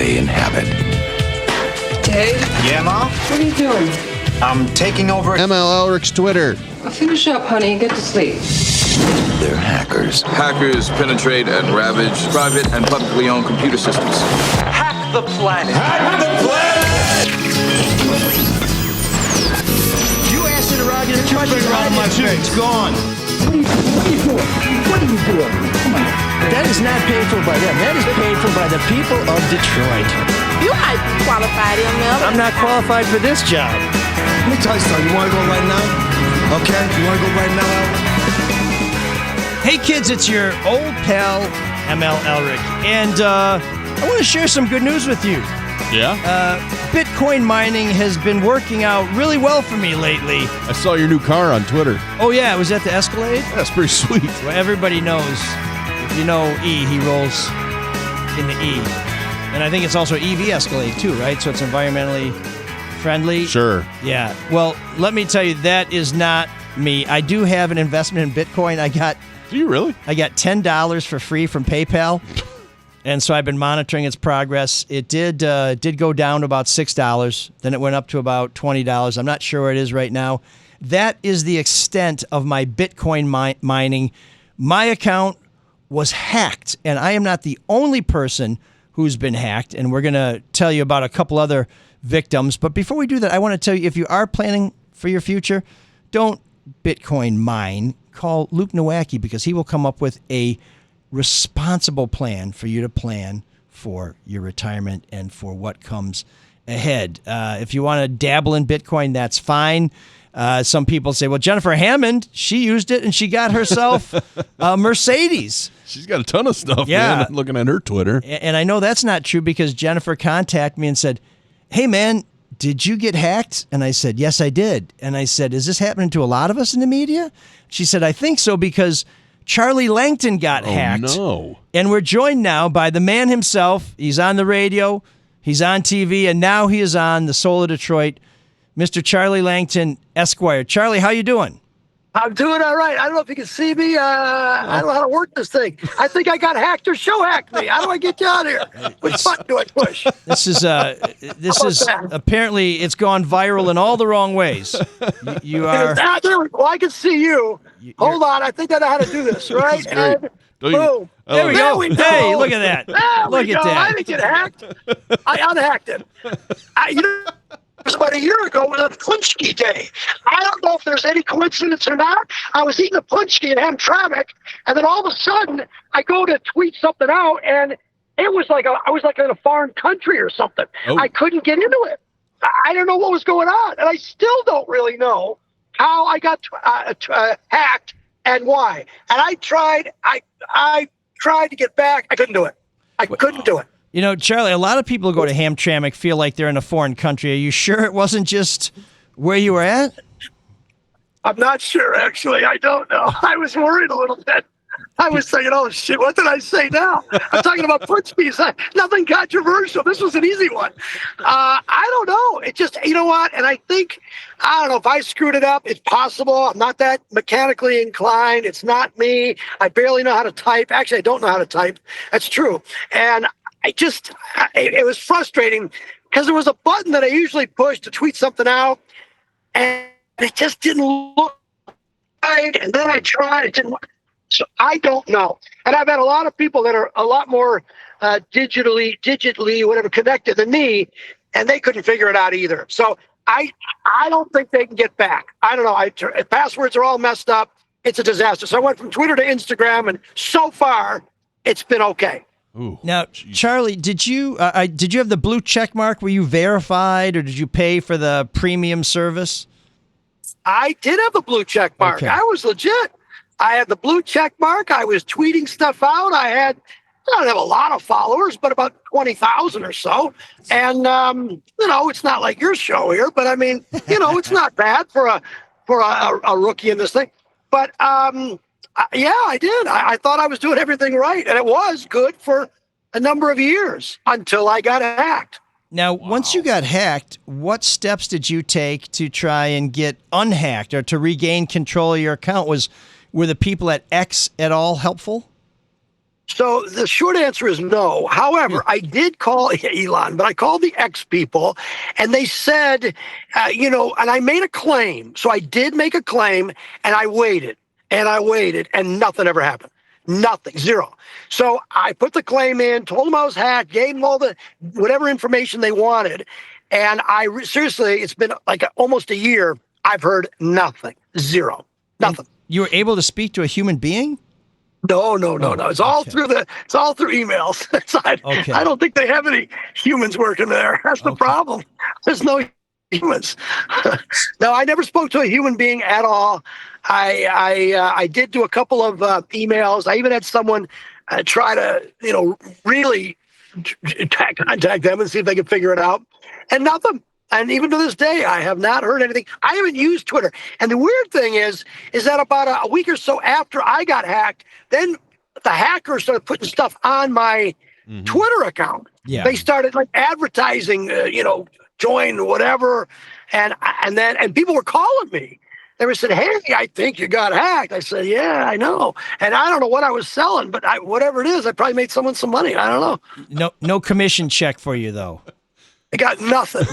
they inhabit. Dave? Yeah, Mom? What are you doing? I'm taking over ML Elrich's Twitter. Finish up, honey, and get to sleep. They're hackers. Hackers penetrate and ravage private and publicly owned computer systems. Hack the planet! Hack the planet! You asked it around your country around my face. It's gone. What are you doing? Come on. That is not paid for by them. That is paid for by the people of Detroit. You might be qualified, ML. I'm not qualified for this job. Let me tell you something. You want to go right now? Okay? You want to go right now, Al? Hey kids, it's your old pal, ML Elric, and I want to share some good news with you. Yeah? Bitcoin mining has been working out really well for me lately. I saw your new car on Twitter. Oh yeah, was that the Escalade? That's pretty sweet. Well, everybody knows, if you know E, he rolls in the E. And I think it's also EV Escalade too, right? So it's environmentally friendly. Sure. Yeah. Well, let me tell you, that is not me. I do have an investment in Bitcoin. Do you really? I got $10 for free from PayPal, and so I've been monitoring its progress. It did go down to about $6, then it went up to about $20. I'm not sure where it is right now. That is the extent of my Bitcoin mining. My account was hacked, and I am not the only person who's been hacked, and we're going to tell you about a couple other victims. But before we do that, I want to tell you, if you are planning for your future, don't Bitcoin mine. Call Luke Nowacki, because he will come up with a responsible plan for you to plan for your retirement and for what comes ahead. If you want to dabble in Bitcoin, that's fine. Some people say, well, Jennifer Hammond, she used it and she got herself a Mercedes. She's got a ton of stuff, Yeah. man. I'm looking at her Twitter. And I know that's not true, because Jennifer contacted me and said, hey, man, did you get hacked? And I said, yes, I did. And I said, is this happening to a lot of us in the media? She said, I think so, because Charlie Langton got hacked. No. And we're joined now by the man himself. He's on the radio, he's on TV, and now he is on the Soul of Detroit, Mr. Charlie Langton, Esquire. Charlie, how you doing? I'm doing all right. I don't know if you can see me. I don't know how to work this thing. I think I got hacked or show hacked me. How do I get you out of here? Which button do I push? This is apparently it's gone viral in all the wrong ways. You are. There we go. I can see you. Hold on. I think I know how to do this, right? And boom. There we go. Hey, look at that. Look at that. I didn't get hacked. I unhacked it. It was about a year ago was a Punchki day. I don't know if there's any coincidence or not. I was eating a Punchki in Hamtramck, and then all of a sudden I go to tweet something out, and it was like I was like in a foreign country or something. Oh. I couldn't get into it. I don't know what was going on, and I still don't really know how I got hacked and why. And I tried to get back. I couldn't do it. I couldn't do it. You know, Charlie, a lot of people who go to Hamtramck feel like they're in a foreign country. Are you sure it wasn't just where you were at? I'm not sure, actually. I don't know. I was worried a little bit. I was thinking, oh, shit, what did I say now? I'm talking about Punchki's. Nothing controversial. This was an easy one. I don't know. It just, you know what? And I think, I don't know, if I screwed it up, it's possible. I'm not that mechanically inclined. It's not me. I barely know how to type. Actually, I don't know how to type. That's true. And it was frustrating because there was a button that I usually push to tweet something out, and it just didn't look right. And then I tried, it didn't work. So I don't know. And I've had a lot of people that are a lot more digitally, whatever, connected than me, and they couldn't figure it out either. So I don't think they can get back. I don't know. Passwords are all messed up. It's a disaster. So I went from Twitter to Instagram, and so far, it's been okay. Ooh, now, geez. Charlie, did you have the blue check mark? Were you verified, or did you pay for the premium service? I did have the blue check mark. Okay. I was legit. I had the blue check mark. I was tweeting stuff out. I don't have a lot of followers, but about 20,000 or so. And, it's not like your show here, but I mean, it's not bad for a rookie in this thing. But, yeah, I did. I thought I was doing everything right, and it was good for a number of years until I got hacked. Now, once you got hacked, what steps did you take to try and get unhacked or to regain control of your account? Were the people at X at all helpful? So the short answer is no. However, I did call Elon, but I called the X people, and they said, and I made a claim. So I did make a claim, and I waited, and nothing ever happened. Nothing, zero. So I put the claim in, told them I was hacked, gave them all the whatever information they wanted, and seriously, it's been like almost a year. I've heard nothing, zero, nothing. And you were able to speak to a human being? No. It's all through emails. I don't think they have any humans working there. That's the problem. There's no humans. No, I never spoke to a human being at all. I did do a couple of emails. I even had someone try to, really contact them and see if they could figure it out, and nothing. And even to this day, I have not heard anything. I haven't used Twitter. And the weird thing is that about a week or so after I got hacked, then the hackers started putting stuff on my Twitter account. Yeah. They started like advertising, join whatever. And people were calling me. They were saying, hey, I think you got hacked. I said, yeah, I know. And I don't know what I was selling, but whatever it is, I probably made someone some money. I don't know. No commission check for you, though. I got nothing.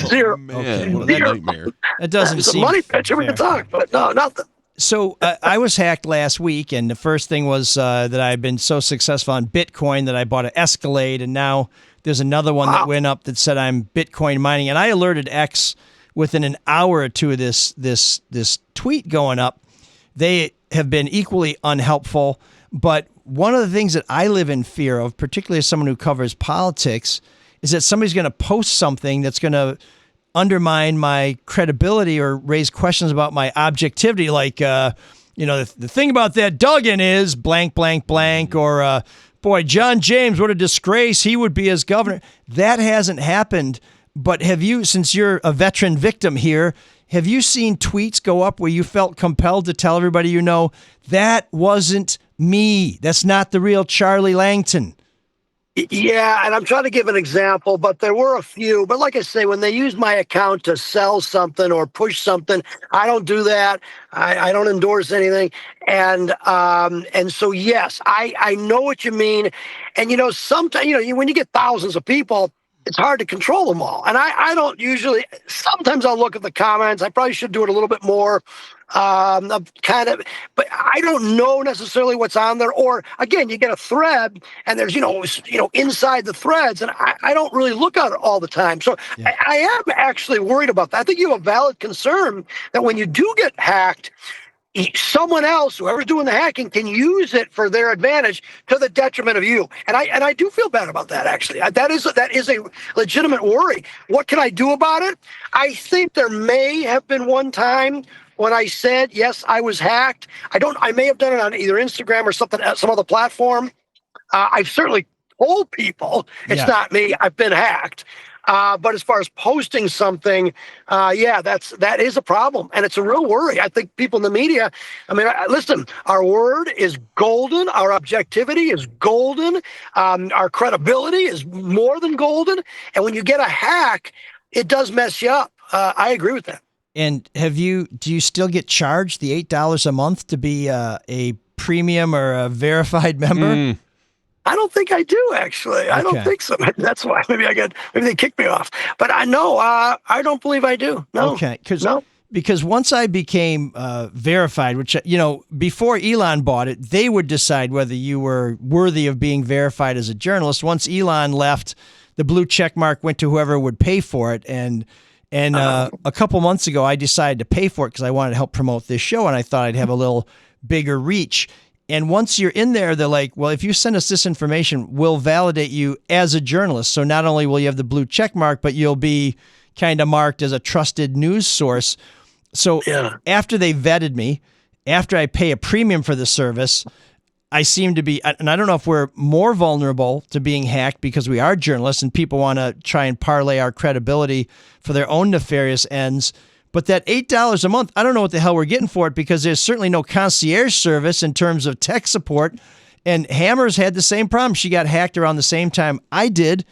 Zero. Man, what a nightmare. It doesn't it's seem a money picture. We can talk, but no, nothing. So I was hacked last week, and the first thing was that I've been so successful on Bitcoin that I bought an Escalade, and now there's another one that went up that said I'm Bitcoin mining, and I alerted X within an hour or two of this tweet going up. They have been equally unhelpful, but one of the things that I live in fear of, particularly as someone who covers politics, is that somebody's going to post something that's going to undermine my credibility or raise questions about my objectivity. Like, the thing about that Duggan is blank, blank, blank, or boy, John James, what a disgrace. He would be as governor. That hasn't happened. But have you, since you're a veteran victim here, have you seen tweets go up where you felt compelled to tell everybody that wasn't me? That's not the real Charlie Langton. Yeah, and I'm trying to give an example, but there were a few. But like I say, when they use my account to sell something or push something, I don't do that. I don't endorse anything. And so, yes, I know what you mean. And, sometimes, when you get thousands of people, it's hard to control them all. And I don't usually, sometimes I'll look at the comments. I probably should do it a little bit more. But I don't know necessarily what's on there. Or again, you get a thread and there's, inside the threads, and I don't really look at it all the time. So yeah. I am actually worried about that. I think you have a valid concern that when you do get hacked, someone else, whoever's doing the hacking, can use it for their advantage to the detriment of you. And I do feel bad about that, actually. That is a legitimate worry. What can I do about it? I think there may have been one time when I said, yes, I was hacked. I may have done it on either Instagram or some other platform. I've certainly told people it's not me. I've been hacked. But as far as posting something, that is a problem, and it's a real worry. I think people in the media, listen, our word is golden. Our objectivity is golden. Our credibility is more than golden. And when you get a hack, it does mess you up. I agree with that. And do you still get charged the $8 a month to be a premium or a verified member? I don't think I do, actually. Okay. I don't think so. That's why. Maybe they kicked me off. But I don't believe I do. No. Okay. Because once I became verified, which, before Elon bought it, they would decide whether you were worthy of being verified as a journalist. Once Elon left, the blue check mark went to whoever would pay for it. And a couple months ago, I decided to pay for it because I wanted to help promote this show, and I thought I'd have a little bigger reach. And once you're in there, they're like, well, if you send us this information, we'll validate you as a journalist. So not only will you have the blue check mark, but you'll be kind of marked as a trusted news source. So after they vetted me, after I pay a premium for the service, I seem to be, and I don't know if we're more vulnerable to being hacked because we are journalists and people want to try and parlay our credibility for their own nefarious ends. But that $8 a month, I don't know what the hell we're getting for it because there's certainly no concierge service in terms of tech support. And Hammer's had the same problem. She got hacked around the same time I did,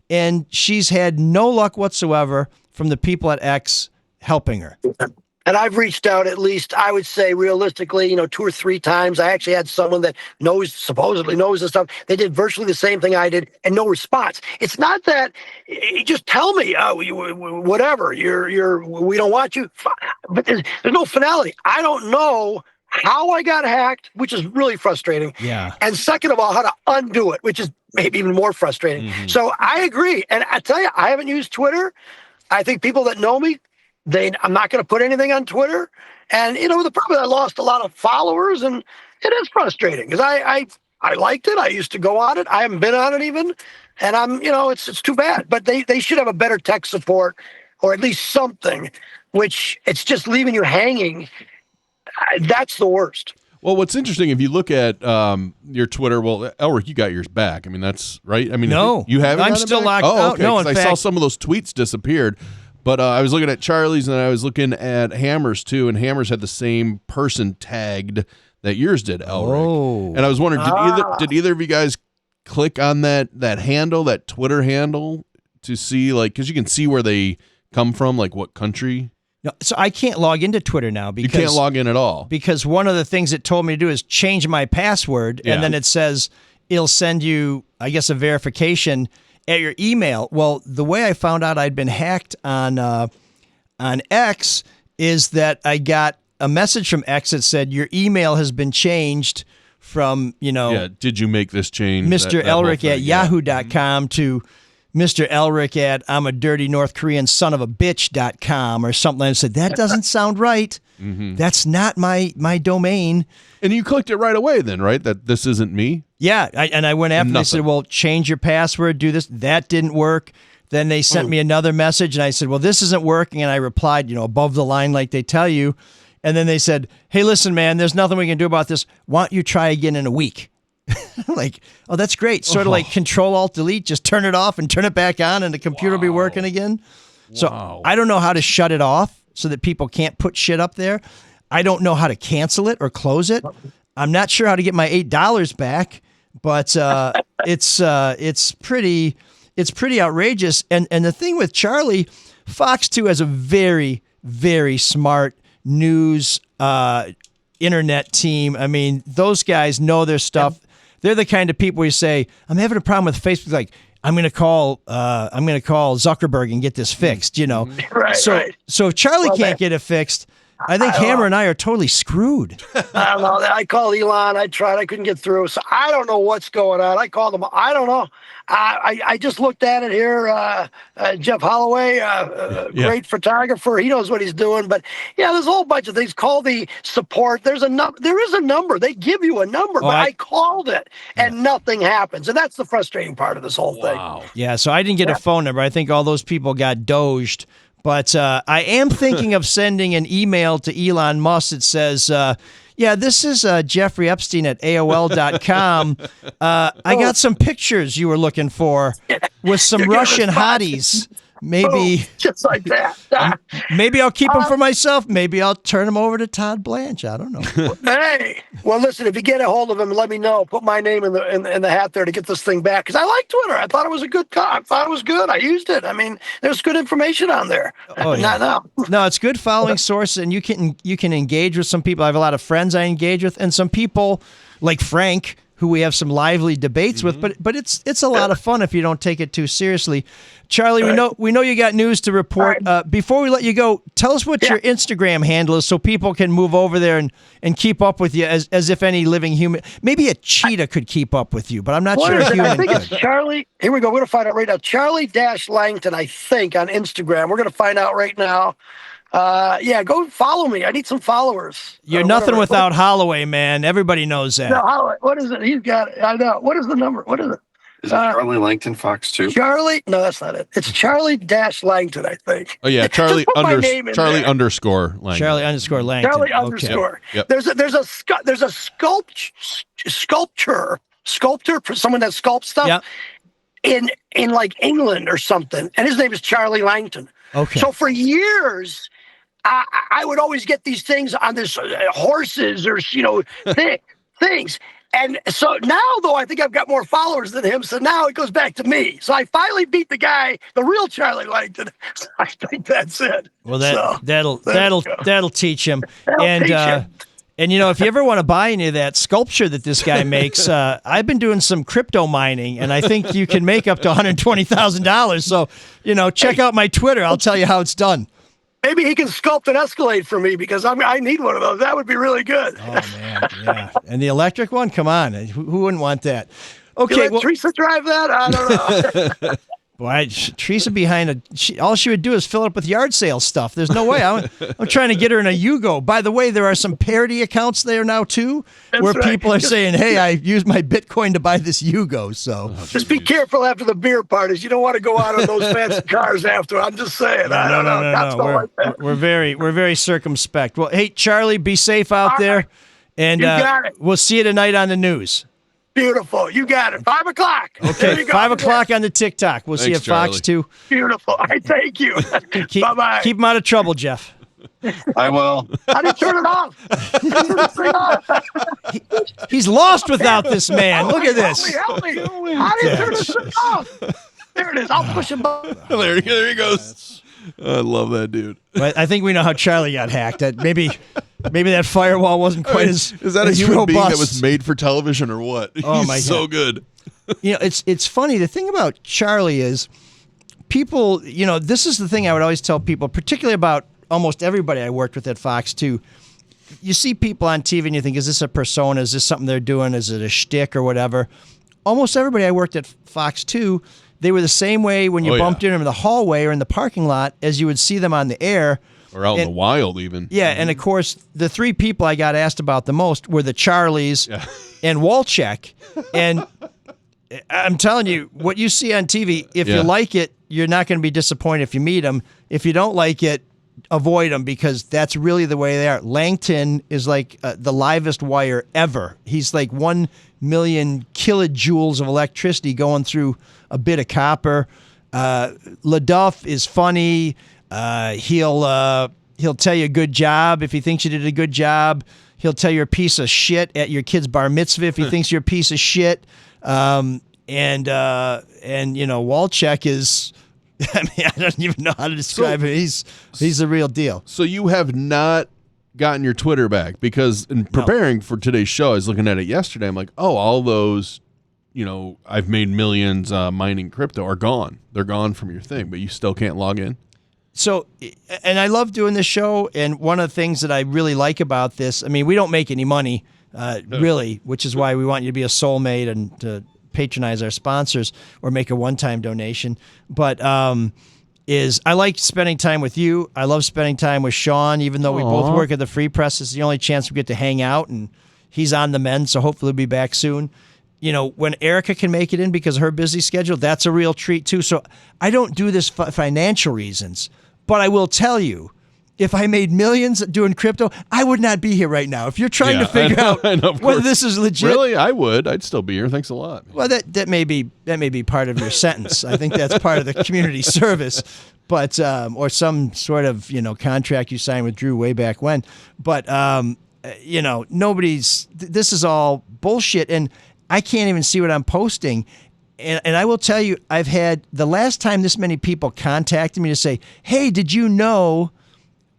and she's had no luck whatsoever from the people at X helping her. and I've reached out at least, I would say realistically, 2 or 3 times. I actually had someone that supposedly knows this stuff. They did virtually the same thing I did, and no response. It's not that you just tell me, whatever, we don't want you, but there's no finality. I don't know how I got hacked, which is really frustrating. Yeah. And second of all, how to undo it, which is maybe even more frustrating. Mm-hmm. So I agree. And I tell you, I haven't used Twitter. I think people that know me, I'm not going to put anything on Twitter. And, the problem, I lost a lot of followers, and it is frustrating because I liked it. I used to go on it. I haven't been on it even. And it's too bad. But they should have a better tech support, or at least something, which it's just leaving you hanging. That's the worst. Well, what's interesting, if you look at your Twitter, well, Elric, you got yours back. I mean, that's right. I mean, no, you haven't. I'm still locked out. out. Okay, No, I saw some of those tweets disappeared. But I was looking at Charlie's, and I was looking at Hammer's too, and Hammer's had the same person tagged that yours did, Elric. Oh. And I was wondering, did either of you guys click on that handle, that Twitter handle, to see, like, because you can see where they come from, like what country? No, so I can't log into Twitter now because you can't log in at all. Because one of the things it told me to do is change my password, and then it says it'll send you, I guess, a verification at your email. Well, the way I found out I'd been hacked on X is that I got a message from X that said your email has been changed from, did you make this change? Mr. Elric at yahoo.com to Mr. Elric at I'm a dirty North Korean son of a bitch.com or something. I said, that doesn't sound right. Mm-hmm. That's not my domain. And you clicked it right away then, right? That this isn't me? Yeah. I went after, they said, well, change your password, do this. That didn't work. Then they sent me another message, and I said, well, this isn't working. And I replied, above the line like they tell you. And then they said, hey, listen, man, there's nothing we can do about this. Why don't you try again in a week? Like, oh, that's great. Sort of like Control-Alt-Delete, just turn it off and turn it back on, and the computer will be working again. So I don't know how to shut it off so that people can't put shit up there. I don't know how to cancel it or close it. I'm not sure how to get my $8 back, but it's pretty outrageous. And the thing with Charlie, Fox 2 has a very, very smart news internet team. I mean, those guys know their stuff. They're the kind of people you say, I'm having a problem with Facebook. Like, I'm going to call Zuckerberg and get this fixed, Right, So if Charlie can't get it fixed, I think Hammer and I are totally screwed. I don't know. I called Elon. I tried. I couldn't get through. So I don't know what's going on. I called him. I don't know. I just looked at it here. Jeff Holloway, great photographer. He knows what he's doing. But yeah, there's a whole bunch of things. Call the support. There is a number. They give you a number, but I called it and nothing happens. And that's the frustrating part of this whole thing. Yeah. So I didn't get a phone number. I think all those people got doged. But I am thinking of sending an email to Elon Musk that says, this is Jeffrey Epstein at AOL.com. I got some pictures you were looking for with some Russian hotties. Maybe just like that. Maybe I'll keep them for myself. Maybe I'll turn them over to Todd Blanche. I don't know. Hey, well, listen, if you get a hold of him, let me know. Put my name in the hat there to get this thing back. Because I like Twitter. I thought it was a good I thought it was good. I used it. I mean, there's good information on there. Oh, yeah. No, it's good following sources, and you can engage with some people. I have a lot of friends I engage with, and some people like Frank, who we have some lively debates with, but it's a lot of fun if you don't take it too seriously. Charlie, we know you got news to report. Before we let you go, tell us what your Instagram handle is so people can move over there and keep up with you as if any living human. Maybe a cheetah could keep up with you, but I'm not sure a human I think could. it's Charlie. Here we go. We're going to find out right now. Charlie-Langton, I think, on Instagram. We're going to find out right now. Go follow me. I need some followers. You're nothing without Holloway, man. Everybody knows that. No, Holloway. What is it? He's got it. I know. What is the number? What is it? Is it Charlie Langton Fox 2? Charlie? No, that's not it. It's Charlie-Langton, I think. Oh yeah, Charlie underscore Langton. Charlie underscore Langton. Charlie underscore. Yep. There's a sculptor for someone that sculpts stuff in like England or something, and his name is Charlie Langton. Okay. So for years, I would always get these things on this horses or things. And so now, though, I think I've got more followers than him. So now it goes back to me. So I finally beat the guy, the real Charlie Langton. So I think that's it. Well, So, that'll teach him. That'll teach him. And if you ever want to buy any of that sculpture that this guy makes, I've been doing some crypto mining, and I think you can make up to $120,000. So, check out my Twitter. I'll tell you how it's done. Maybe he can sculpt an Escalade for me because I need one of those. That would be really good. Oh, man, yeah. And the electric one? Come on. Who wouldn't want that? Okay. Let Teresa drive that? I don't know. Boy, Teresa behind all she would do is fill it up with yard sale stuff. There's no way. I'm trying to get her in a YUGO. By the way, there are some parody accounts there now, too, where people are saying, hey, I used my Bitcoin to buy this YUGO. So just be careful after the beer parties. You don't want to go out on those fancy cars after. I'm just saying. No. We're very circumspect. Well, hey, Charlie, be safe out there. Right. And you got it. We'll see you tonight on the news. Beautiful. You got it. 5 o'clock. Okay, 5 o'clock on the TikTok. We'll see you at Fox 2. Beautiful. I thank you. Bye-bye. Keep him out of trouble, Jeff. I will. How do you turn it off? He's lost without this man. Look at this. Help me. How do you turn this thing off? There it is. I'll push him. There he goes. I love that dude. But I think we know how Charlie got hacked. That maybe that firewall wasn't quite as is that a as human robust. being that was made for television or what? Oh, He's my God. so good. It's funny. The thing about Charlie is people. This is the thing I would always tell people, particularly about almost everybody I worked with at Fox 2. You see people on TV and you think, is this a persona? Is this something they're doing? Is it a shtick or whatever? Almost everybody I worked at Fox 2, they were the same way when you bumped into them in the hallway or in the parking lot as you would see them on the air. Or out in the wild, even. Yeah, and of course, the three people I got asked about the most were the Charlies and Walchek. And I'm telling you, what you see on TV, if you like it, you're not going to be disappointed if you meet them. If you don't like it, avoid them because that's really the way they are. Langton is like the livest wire ever. He's like 1 million kilojoules of electricity going through a bit of copper. LaDuff is funny. He'll tell you good job if he thinks you did a good job. He'll tell you a piece of shit at your kid's bar mitzvah if he thinks you're a piece of shit. And Walchek is. I mean, I don't even know how to describe him. He's the real deal. So you have not gotten your Twitter back because in preparing for today's show, I was looking at it yesterday. I'm like, oh, all those, I've made millions mining crypto are gone. They're gone from your thing, but you still can't log in. So, and I love doing this show. And one of the things that I really like about this, I mean, we don't make any money, really, which is why we want you to be a soulmate and to patronize our sponsors or make a one-time donation. But I like spending time with you. I love spending time with Sean, even though we both work at the Free Press. It's the only chance we get to hang out, and he's on the mend, so hopefully he'll be back soon. When Erica can make it in because of her busy schedule, that's a real treat too. So I don't do this for financial reasons, but I will tell you, if I made millions doing crypto, I would not be here right now. If you're trying to figure out whether this is legit, really, I would. I'd still be here. Thanks a lot. Well, that may be part of your sentence. I think that's part of the community service, but or some sort of contract you signed with Drew way back when. But nobody's. This is all bullshit, and I can't even see what I'm posting. And I will tell you, I've had the last time this many people contacted me to say, "Hey, did you know?"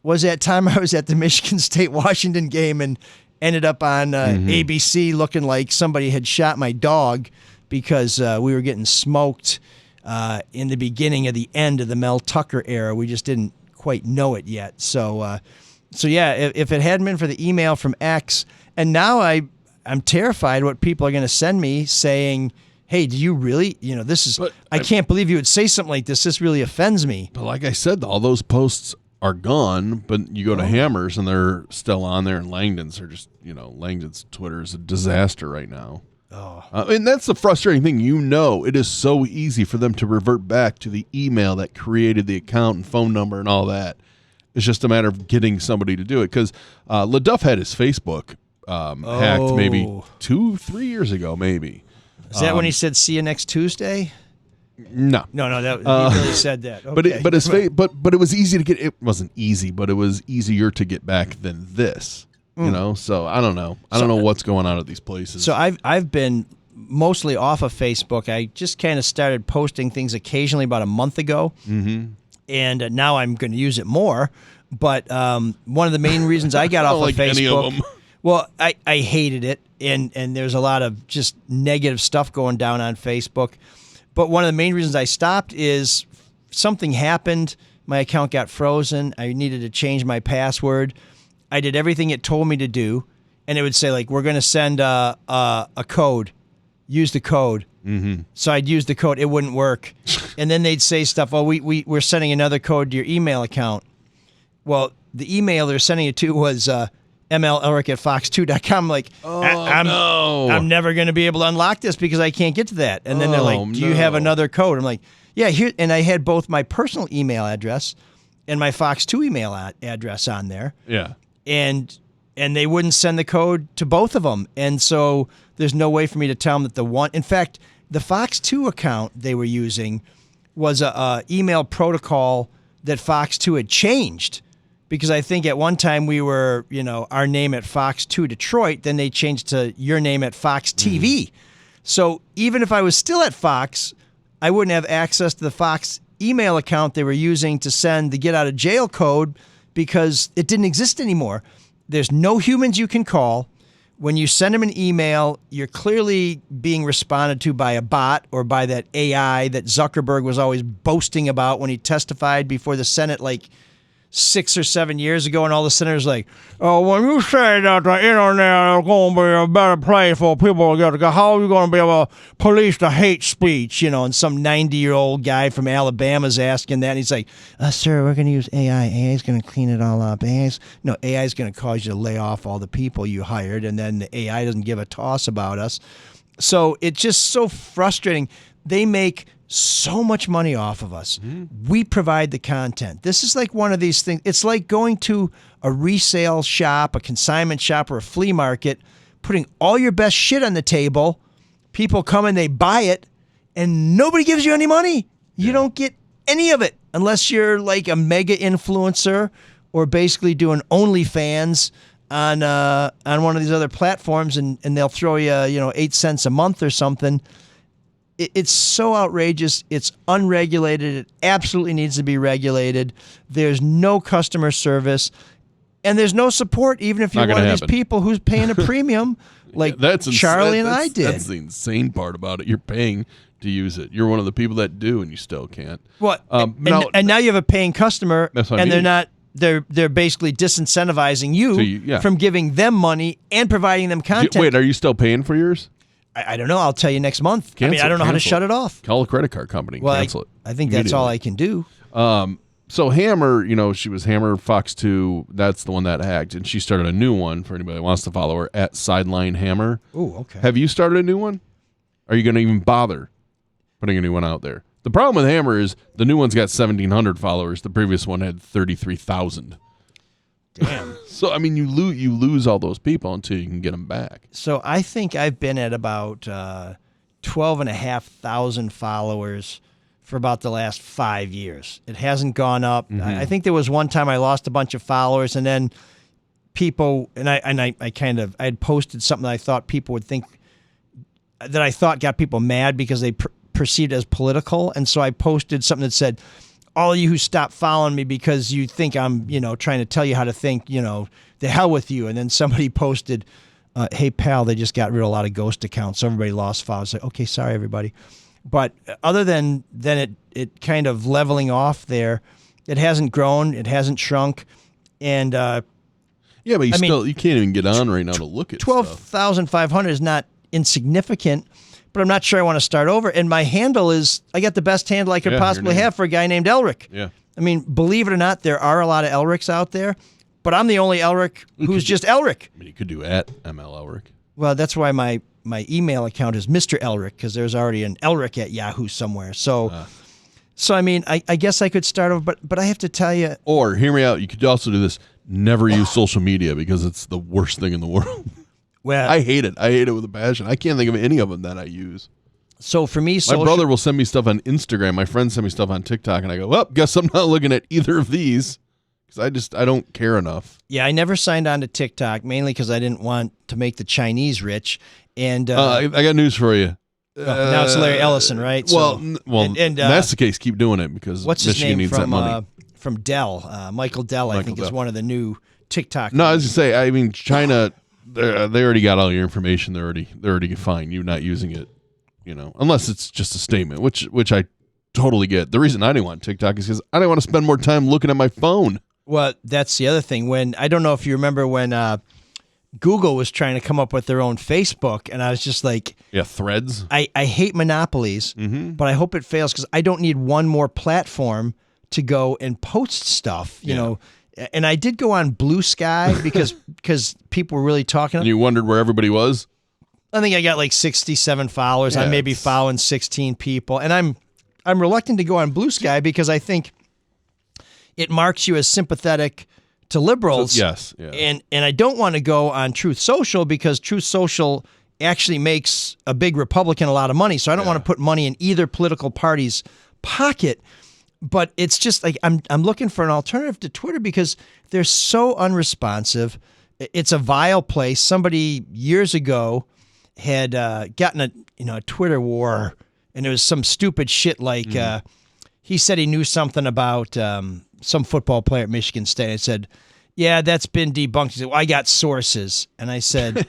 was that time I was at the Michigan State-Washington game and ended up on ABC looking like somebody had shot my dog because we were getting smoked in the beginning of the end of the Mel Tucker era. We just didn't quite know it yet. So yeah, if it hadn't been for the email from X, and now I'm terrified what people are going to send me saying, hey, do you really, this is, I can't believe you would say something like this. This really offends me. But like I said, all those posts are gone, but you go to Hammers and they're still on there, and Langton's are just, Langton's Twitter is a disaster right now. And that's the frustrating thing. It is so easy for them to revert back to the email that created the account and phone number and all that. It's just a matter of getting somebody to do it because LaDuff had his Facebook hacked maybe 2-3 years ago, maybe. Is that when he said, see you next Tuesday? No, he really said that. Okay. But it was easy to get. It wasn't easy, but it was easier to get back than this. You know, so I don't know. I don't know what's going on at these places. So I've been mostly off of Facebook. I just kind of started posting things occasionally about a month ago, and now I'm going to use it more. But one of the main reasons I got off of Facebook, any of them. Well, I hated it, and there's a lot of just negative stuff going down on Facebook. But one of the main reasons I stopped is something happened. My account got frozen. I needed to change my password. I did everything it told me to do, and it would say, like, we're going to send a code. Use the code. So I'd use the code. It wouldn't work. And then they'd say stuff, oh, we're sending another code to your email account. Well, the email they're sending it to was mlelric@fox2.com. Like, I'm never going to be able to unlock this because I can't get to that. And then they're like, do you have another code? I'm like, yeah, here. And I had both my personal email address and my Fox 2 email address on there. Yeah. And they wouldn't send the code to both of them. And so there's no way for me to tell them that the one... In fact, the Fox 2 account they were using was a email protocol that Fox 2 had changed. Because I think at one time we were, our name at Fox 2 Detroit, then they changed to your name at Fox TV. So even if I was still at Fox, I wouldn't have access to the Fox email account they were using to send the get out of jail code because it didn't exist anymore. There's no humans you can call. When you send them an email, you're clearly being responded to by a bot or by that AI that Zuckerberg was always boasting about when he testified before the Senate, like 6 or 7 years ago, and all the senators like, oh, when you say that the internet is going to be a better place for people to go, how are you going to be able to police the hate speech? And some 90-year-old guy from Alabama's asking that, and he's like, sir, we're going to use AI. AI is going to clean it all up. AI is going to cause you to lay off all the people you hired, and then the AI doesn't give a toss about us. So it's just so frustrating. They make so much money off of us. We provide the content. This is like one of these things. It's like going to a resale shop, a consignment shop, or a flea market, putting all your best shit on the table. People come and they buy it, and nobody gives you any money. You don't get any of it unless you're like a mega influencer or basically doing OnlyFans on one of these other platforms, and they'll throw you 8 cents a month or something. It's so outrageous. It's unregulated. It absolutely needs to be regulated. There's no customer service, and there's no support, even if you're one of these people who's paying a premium, like Charlie and I did. That's the insane part about it. You're paying to use it. You're one of the people that do, and you still can't. What? And now you have a paying customer, and they're not. They're basically disincentivizing you from giving them money and providing them content. Wait, are you still paying for yours? I don't know. I'll tell you next month. I don't know how to shut it off. Call a credit card company. Cancel it. I think that's all I can do. So Hammer, she was Hammer Fox 2. That's the one that hacked, and she started a new one for anybody that wants to follow her at Sideline Hammer. Oh, okay. Have you started a new one? Are you going to even bother putting a new one out there? The problem with Hammer is the new one's got 1,700 followers. The previous one had 33,000. Damn. So, I mean, you lose all those people until you can get them back. So I think I've been at about 12,500 followers for about the last 5 years. It hasn't gone up. I think there was one time I lost a bunch of followers, and then people, I had posted something that I thought people would think, that I thought got people mad because they perceived it as political, and so I posted something that said, all of you who stop following me because you think I'm, trying to tell you how to think, the hell with you. And then somebody posted, hey, pal, they just got rid of a lot of ghost accounts. So everybody lost followers. Like, okay, sorry, everybody. But other than it kind of leveling off there, it hasn't grown. It hasn't shrunk. And but you can't even get on right now to look at 12,500 is not insignificant. But I'm not sure I want to start over. And my handle is, I got the best handle I could possibly have for a guy named Elric. Yeah. I mean, believe it or not, there are a lot of Elrics out there, but I'm the only Elric who's just Elric. I mean, you could do at ML Elric. Well, that's why my email account is Mr. Elric, because there's already an Elric at Yahoo somewhere. So I mean, I guess I could start over, but I have to tell you. Or, hear me out, you could also do this, never use social media because it's the worst thing in the world. Well, I hate it. I hate it with a passion. I can't think of any of them that I use. So for me, my brother will send me stuff on Instagram. My friends send me stuff on TikTok, and I go, well, guess I'm not looking at either of these because I don't care enough. Yeah, I never signed on to TikTok, mainly because I didn't want to make the Chinese rich. And I got news for you. Now it's Larry Ellison, right? Well, and that's the case. Keep doing it because what's his Michigan name needs that money. From Dell? Michael Dell, I think, is one of the new TikTok. No, I was going to say, I mean, China, they already got all your information. They're already fine. You not using it, unless it's just a statement, which I totally get. The reason I didn't want TikTok is because I didn't want to spend more time looking at my phone. Well, that's the other thing. I don't know if you remember when Google was trying to come up with their own Facebook, and I was just like, yeah, Threads. I hate monopolies, but I hope it fails because I don't need one more platform to go and post stuff, you know. And I did go on Blue Sky because people were really talking. And you wondered where everybody was? I think I got like 67 followers. I may be following 16 people. And I'm reluctant to go on Blue Sky because I think it marks you as sympathetic to liberals. Yes. Yeah. And I don't want to go on Truth Social because Truth Social actually makes a big Republican a lot of money. So I don't want to put money in either political party's pocket. But it's just like I'm looking for an alternative to Twitter because they're so unresponsive. It's a vile place. Somebody years ago had gotten a Twitter war, and it was some stupid shit like he said he knew something about some football player at Michigan State. I said, yeah, that's been debunked. He said, well, I got sources. And I said,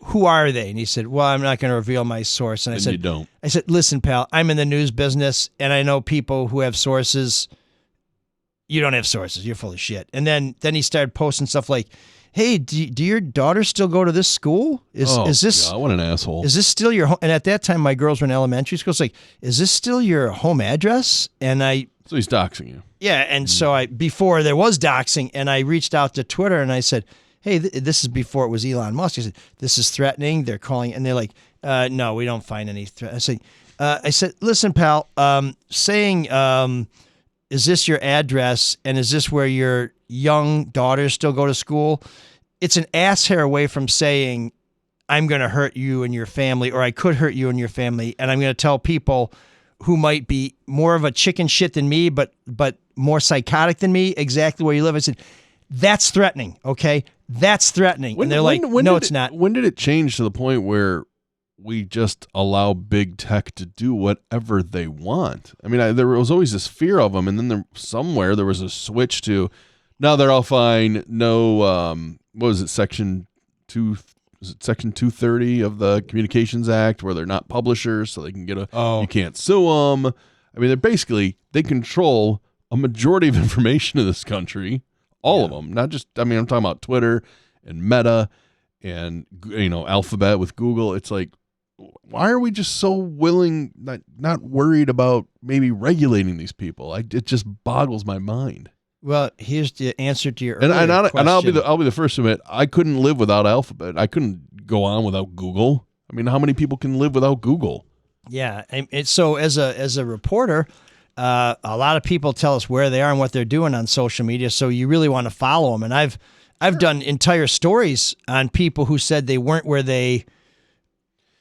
who are they? And he said, well, I'm not going to reveal my source. And I said, you don't. I said, listen, pal, I'm in the news business, and I know people who have sources. You don't have sources. You're full of shit. And then he started posting stuff like, hey, do your daughters still go to this school? Is this? God, what an asshole. Is this still your home? And at that time, my girls were in elementary school. It's like, is this still your home address? And so he's doxing you. Yeah, and so before there was doxing, and I reached out to Twitter and I said, hey, this is before it was Elon Musk. I said, this is threatening. They're calling, and they're like, no, we don't find any threat. I said, listen, pal, saying, is this your address, and is this where your young daughters still go to school? It's an ass hair away from saying, I'm going to hurt you and your family, or I could hurt you and your family, and I'm going to tell people who might be more of a chicken shit than me, but more psychotic than me, exactly where you live. I said, that's threatening, okay? That's threatening. And they're like, no, it's not. When did it change to the point where we just allow big tech to do whatever they want? I mean, there was always this fear of them, and then somewhere there was a switch to, now they're all fine. No, what was it, Section 230 of the Communications Act, where they're not publishers, so they can get you can't sue them. I mean, they control a majority of information in this country, all of them, not just, I mean, I'm talking about Twitter and Meta and, Alphabet with Google. It's like, why are we just so willing, not worried about maybe regulating these people? It just boggles my mind. Well, here's the answer to your and question. I'll be the first to admit, I couldn't live without Alphabet. I couldn't go on without Google. I mean, how many people can live without Google? Yeah, and so as a reporter, a lot of people tell us where they are and what they're doing on social media. So you really want to follow them. And I've done entire stories on people who said they weren't where they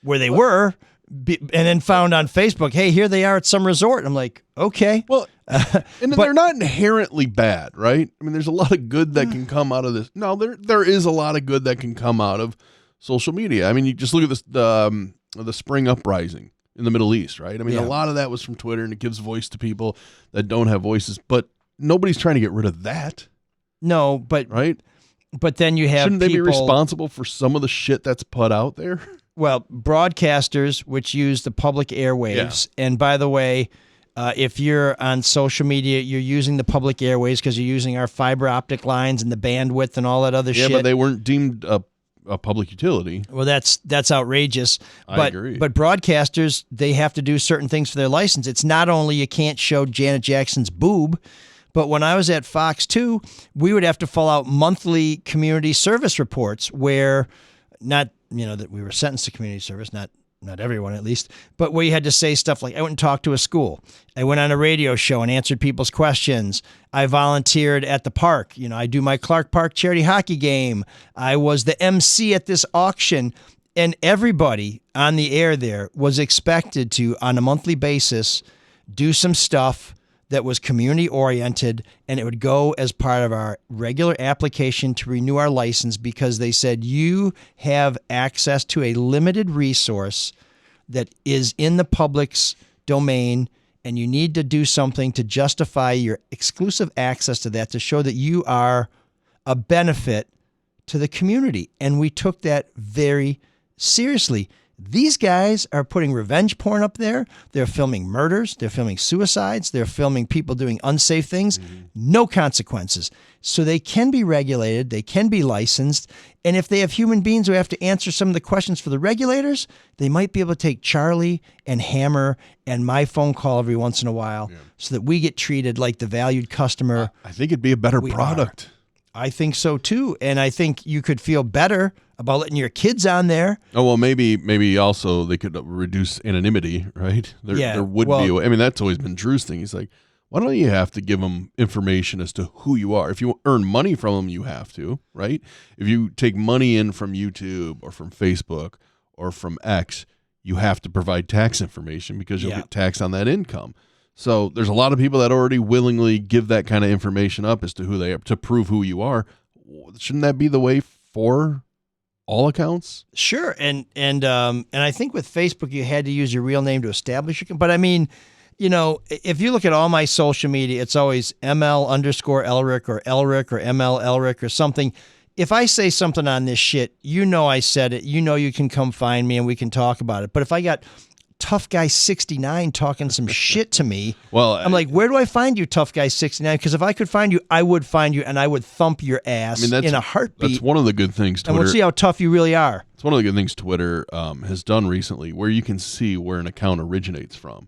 were, and then found on Facebook, hey, here they are at some resort. And I'm like, okay. Well, and they're not inherently bad, right? I mean, there's a lot of good that can come out of this. No, there is a lot of good that can come out of social media. I mean, you just look at this, the spring uprising in the Middle East, right? I mean, a lot of that was from Twitter, and it gives voice to people that don't have voices, but nobody's trying to get rid of that. No, but right? But then you have Shouldn't they be responsible for some of the shit that's put out there? Well, broadcasters, which use the public airwaves, and by the way, if you're on social media, you're using the public airwaves because you're using our fiber optic lines and the bandwidth and all that other shit. Yeah, but they weren't deemed a public utility. Well, that's outrageous. I agree. But broadcasters, they have to do certain things for their license. It's not only you can't show Janet Jackson's boob, but when I was at Fox 2, we would have to fill out monthly community service reports where that we were sentenced to community service, not everyone at least, but where you had to say stuff like, I went and talked to a school. I went on a radio show and answered people's questions. I volunteered at the park. I do my Clark Park charity hockey game. I was the MC at this auction, and everybody on the air there was expected to, on a monthly basis, do some stuff that was community-oriented, and it would go as part of our regular application to renew our license because they said you have access to a limited resource that is in the public's domain, and you need to do something to justify your exclusive access to that to show that you are a benefit to the community. And we took that very seriously. These guys are putting revenge porn up there. They're filming murders. They're filming suicides. They're filming people doing unsafe things. No consequences. So they can be regulated. They can be licensed. And if they have human beings who have to answer some of the questions for the regulators, they might be able to take Charlie and Hammer and my phone call every once in a while so that we get treated like the valued customer. I think it'd be a better product. I think so too. And I think you could feel better about letting your kids on there. Oh, well, maybe also they could reduce anonymity, right? There would be. I mean, that's always been Drew's thing. He's like, why don't you have to give them information as to who you are? If you earn money from them, you have to, right? If you take money in from YouTube or from Facebook or from X, you have to provide tax information because you'll get taxed on that income. So there's a lot of people that already willingly give that kind of information up as to who they are to prove who you are. Shouldn't that be the way for all accounts? Sure. And I think with Facebook, you had to use your real name to establish your. But I mean, you know, if you look at all my social media, it's always ML_Elric or Elric or ML Elric or something. If I say something on this shit, you know I said it. You know you can come find me and we can talk about it. But if I got Tough Guy 69 talking some shit to me, well, I'm like, where do I find you, Tough Guy 69? Because if I could find you, I would find you and I would thump your ass in a heartbeat. That's one of the good things Twitter. And we'll see how tough you really are. It's one of the good things Twitter has done recently, where you can see where an account originates from.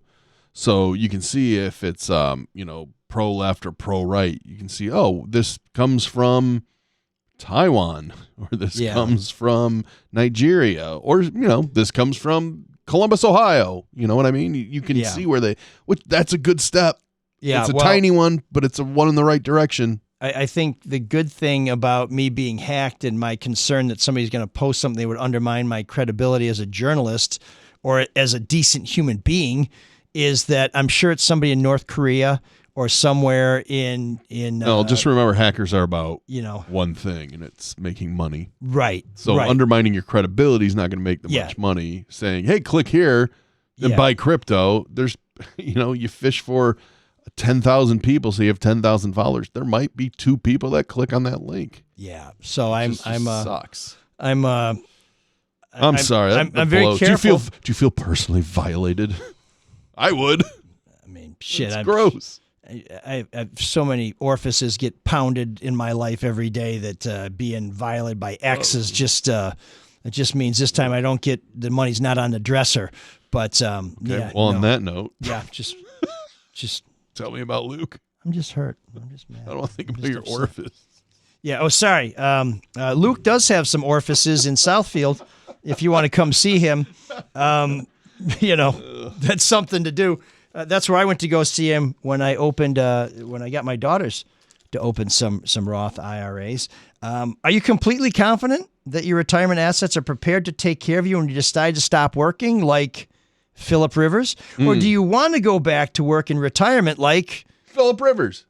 So you can see if it's pro left or pro right. You can see, oh, this comes from Taiwan, or this comes from Nigeria, or this comes from Columbus, Ohio. You know what I mean? You can see where that's a good step. Yeah, it's a tiny one, but it's a one in the right direction. I think the good thing about me being hacked and my concern that somebody's going to post something that would undermine my credibility as a journalist or as a decent human being is that I'm sure it's somebody in North Korea or somewhere in no, just remember hackers are about one thing, and it's making money. Right. So undermining your credibility is not going to make much money. Saying, hey, click here and buy crypto. There's you fish for 10,000 people, so you have 10,000 followers. There might be 2 people that click on that link. Yeah. So sucks. I'm sorry. I'm very careful. Do you feel personally violated? I would. I mean, shit. It's gross. I have so many orifices get pounded in my life every day that being violated by X is just it just means this time I don't get the money's not on the dresser. But okay. On that note, just tell me about Luke. I'm just hurt. I'm just mad. I don't want to think about your orifice. Yeah. Oh, sorry. Luke does have some orifices in Southfield. If you want to come see him, that's something to do. That's where I went to go see him when I opened. When I got my daughters to open some Roth IRAs. Are you completely confident that your retirement assets are prepared to take care of you when you decide to stop working, like Philip Rivers, or do you want to go back to work in retirement, like Philip Rivers?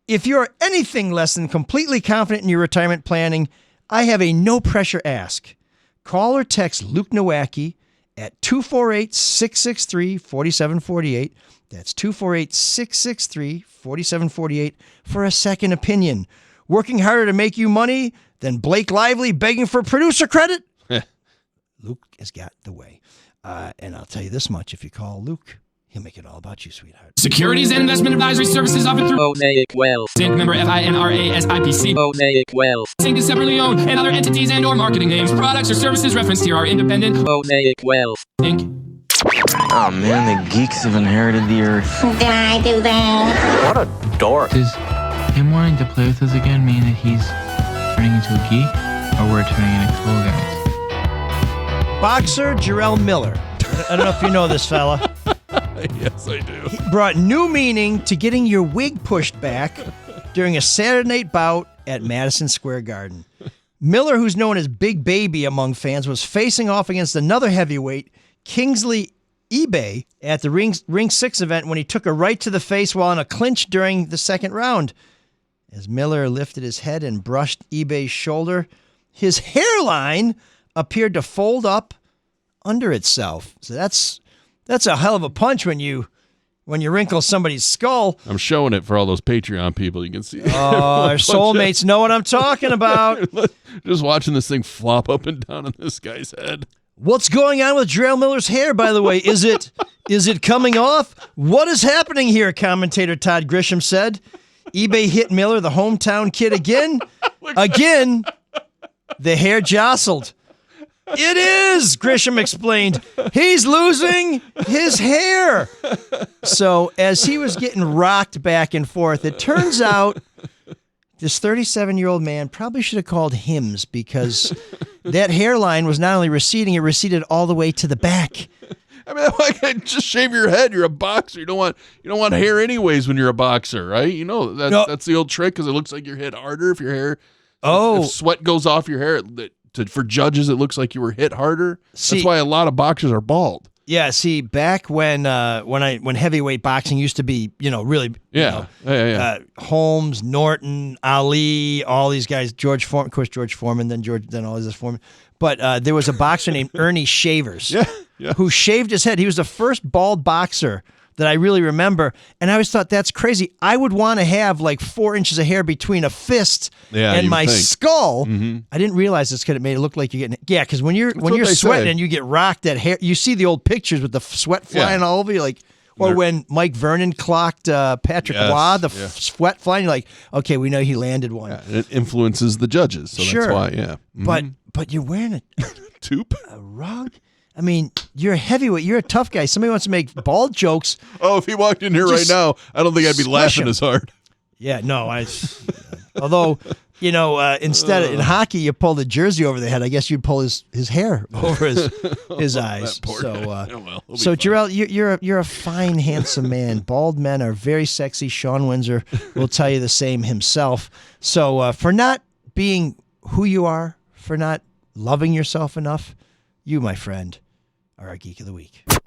If you're anything less than completely confident in your retirement planning, I have a no pressure ask. Call or text Luke Nowacki at 248-663-4748. That's 248-663-4748 for a second opinion. Working harder to make you money than Blake Lively begging for producer credit? Luke has got the way. And I'll tell you this much. If you call Luke, he'll make it all about you, sweetheart. Securities and investment advisory services offered through Mosaic Wealth. Inc. member FINRA-SIPC. Mosaic Wealth. Inc. is separately owned, and other entities and or marketing names, products, or services referenced here are independent. Mosaic Wealth. Inc. Oh man, the geeks have inherited the earth. Did I do that? What a dork. Does him wanting to play with us again mean that he's turning into a geek, or we're turning into cool guys? Boxer Jarrell Miller. I don't know if you know this fella. Yes, I do. He brought new meaning to getting your wig pushed back during a Saturday night bout at Madison Square Garden. Miller, who's known as Big Baby among fans, was facing off against another heavyweight, Kingsley eBay at the Ring 6 event when he took a right to the face while in a clinch during the second round. As Miller lifted his head and brushed eBay's shoulder, his hairline appeared to fold up under itself. So that's a hell of a punch when you wrinkle somebody's skull. I'm showing it for all those Patreon people. You can see. Oh, our soulmates know what I'm talking about. Just watching this thing flop up and down on this guy's head. What's going on with Jarrell Miller's hair, by the way? Is it coming off? What is happening here? Commentator Todd Grisham said. eBay hit Miller, the hometown kid, again. Again, the hair jostled. It is, Grisham explained. He's losing his hair. So as he was getting rocked back and forth, it turns out this 37-year-old man probably should have called Hims because that hairline was not only receding, it receded all the way to the back. I mean, like, just shave your head. You're a boxer. You don't want hair anyways when you're a boxer, right? You know that's the old trick because it looks like you're hit harder if your hair. If sweat goes off your hair. For judges, it looks like you were hit harder. That's why a lot of boxers are bald. Yeah, see, back when heavyweight boxing used to be, really, Holmes, Norton, Ali, all these guys, George Foreman, then all these Foreman. But there was a boxer named Ernie Shavers who shaved his head. He was the first bald boxer that I really remember. And I always thought, that's crazy. I would want to have like 4 inches of hair between a fist and my skull. Mm-hmm. I didn't realize this could have made it look like you're getting... Yeah, because when you're sweating and you get rocked, that hair... You see the old pictures with the sweat flying all over you, like... Or when Mike Vernon clocked Patrick Waugh, sweat flying, you're like, okay, we know he landed one. Yeah, and it influences the judges, so that's why, Mm-hmm. But you're wearing a toupe? A rug? I mean, you're a heavyweight. You're a tough guy. Somebody wants to make bald jokes. Oh, if he walked in here right now, I don't think I'd be laughing as hard. Yeah, no. Although, instead of in hockey, you pull the jersey over the head. I guess you'd pull his hair over his eyes. So Jarrell, you're a fine, handsome man. Bald men are very sexy. Sean Windsor will tell you the same himself. So for not being who you are, for not loving yourself enough, you, my friend, are our Geek of the Week. There's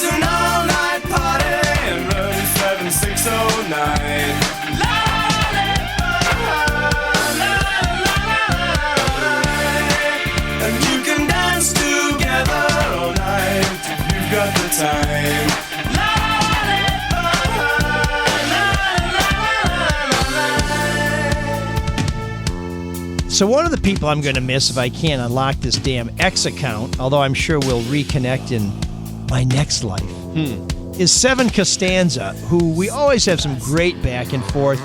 an all-night party in room 7609. And you can dance together all night if you've got the time. So one of the people I'm going to miss if I can't unlock this damn X account, although I'm sure we'll reconnect in my next life, is Seven Costanza, who we always have some great back and forth.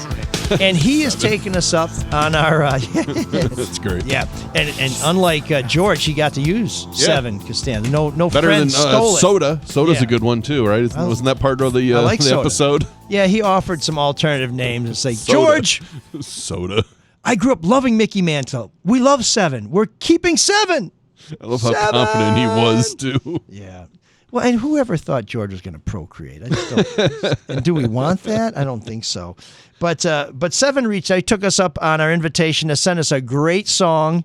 And he has taken us up on our... That's great. Yeah. And unlike George, he got to use Seven Costanza. No better friend than stole it. Soda. Soda's a good one too, right? Wasn't that part of the episode? Yeah, he offered some alternative names and say, George! Soda. I grew up loving Mickey Mantle. We love Seven. We're keeping Seven. I love how confident he was, too. Yeah. Well, and whoever thought George was going to procreate? I just don't. And do we want that? I don't think so. But Seven reached out, took us up on our invitation to send us a great song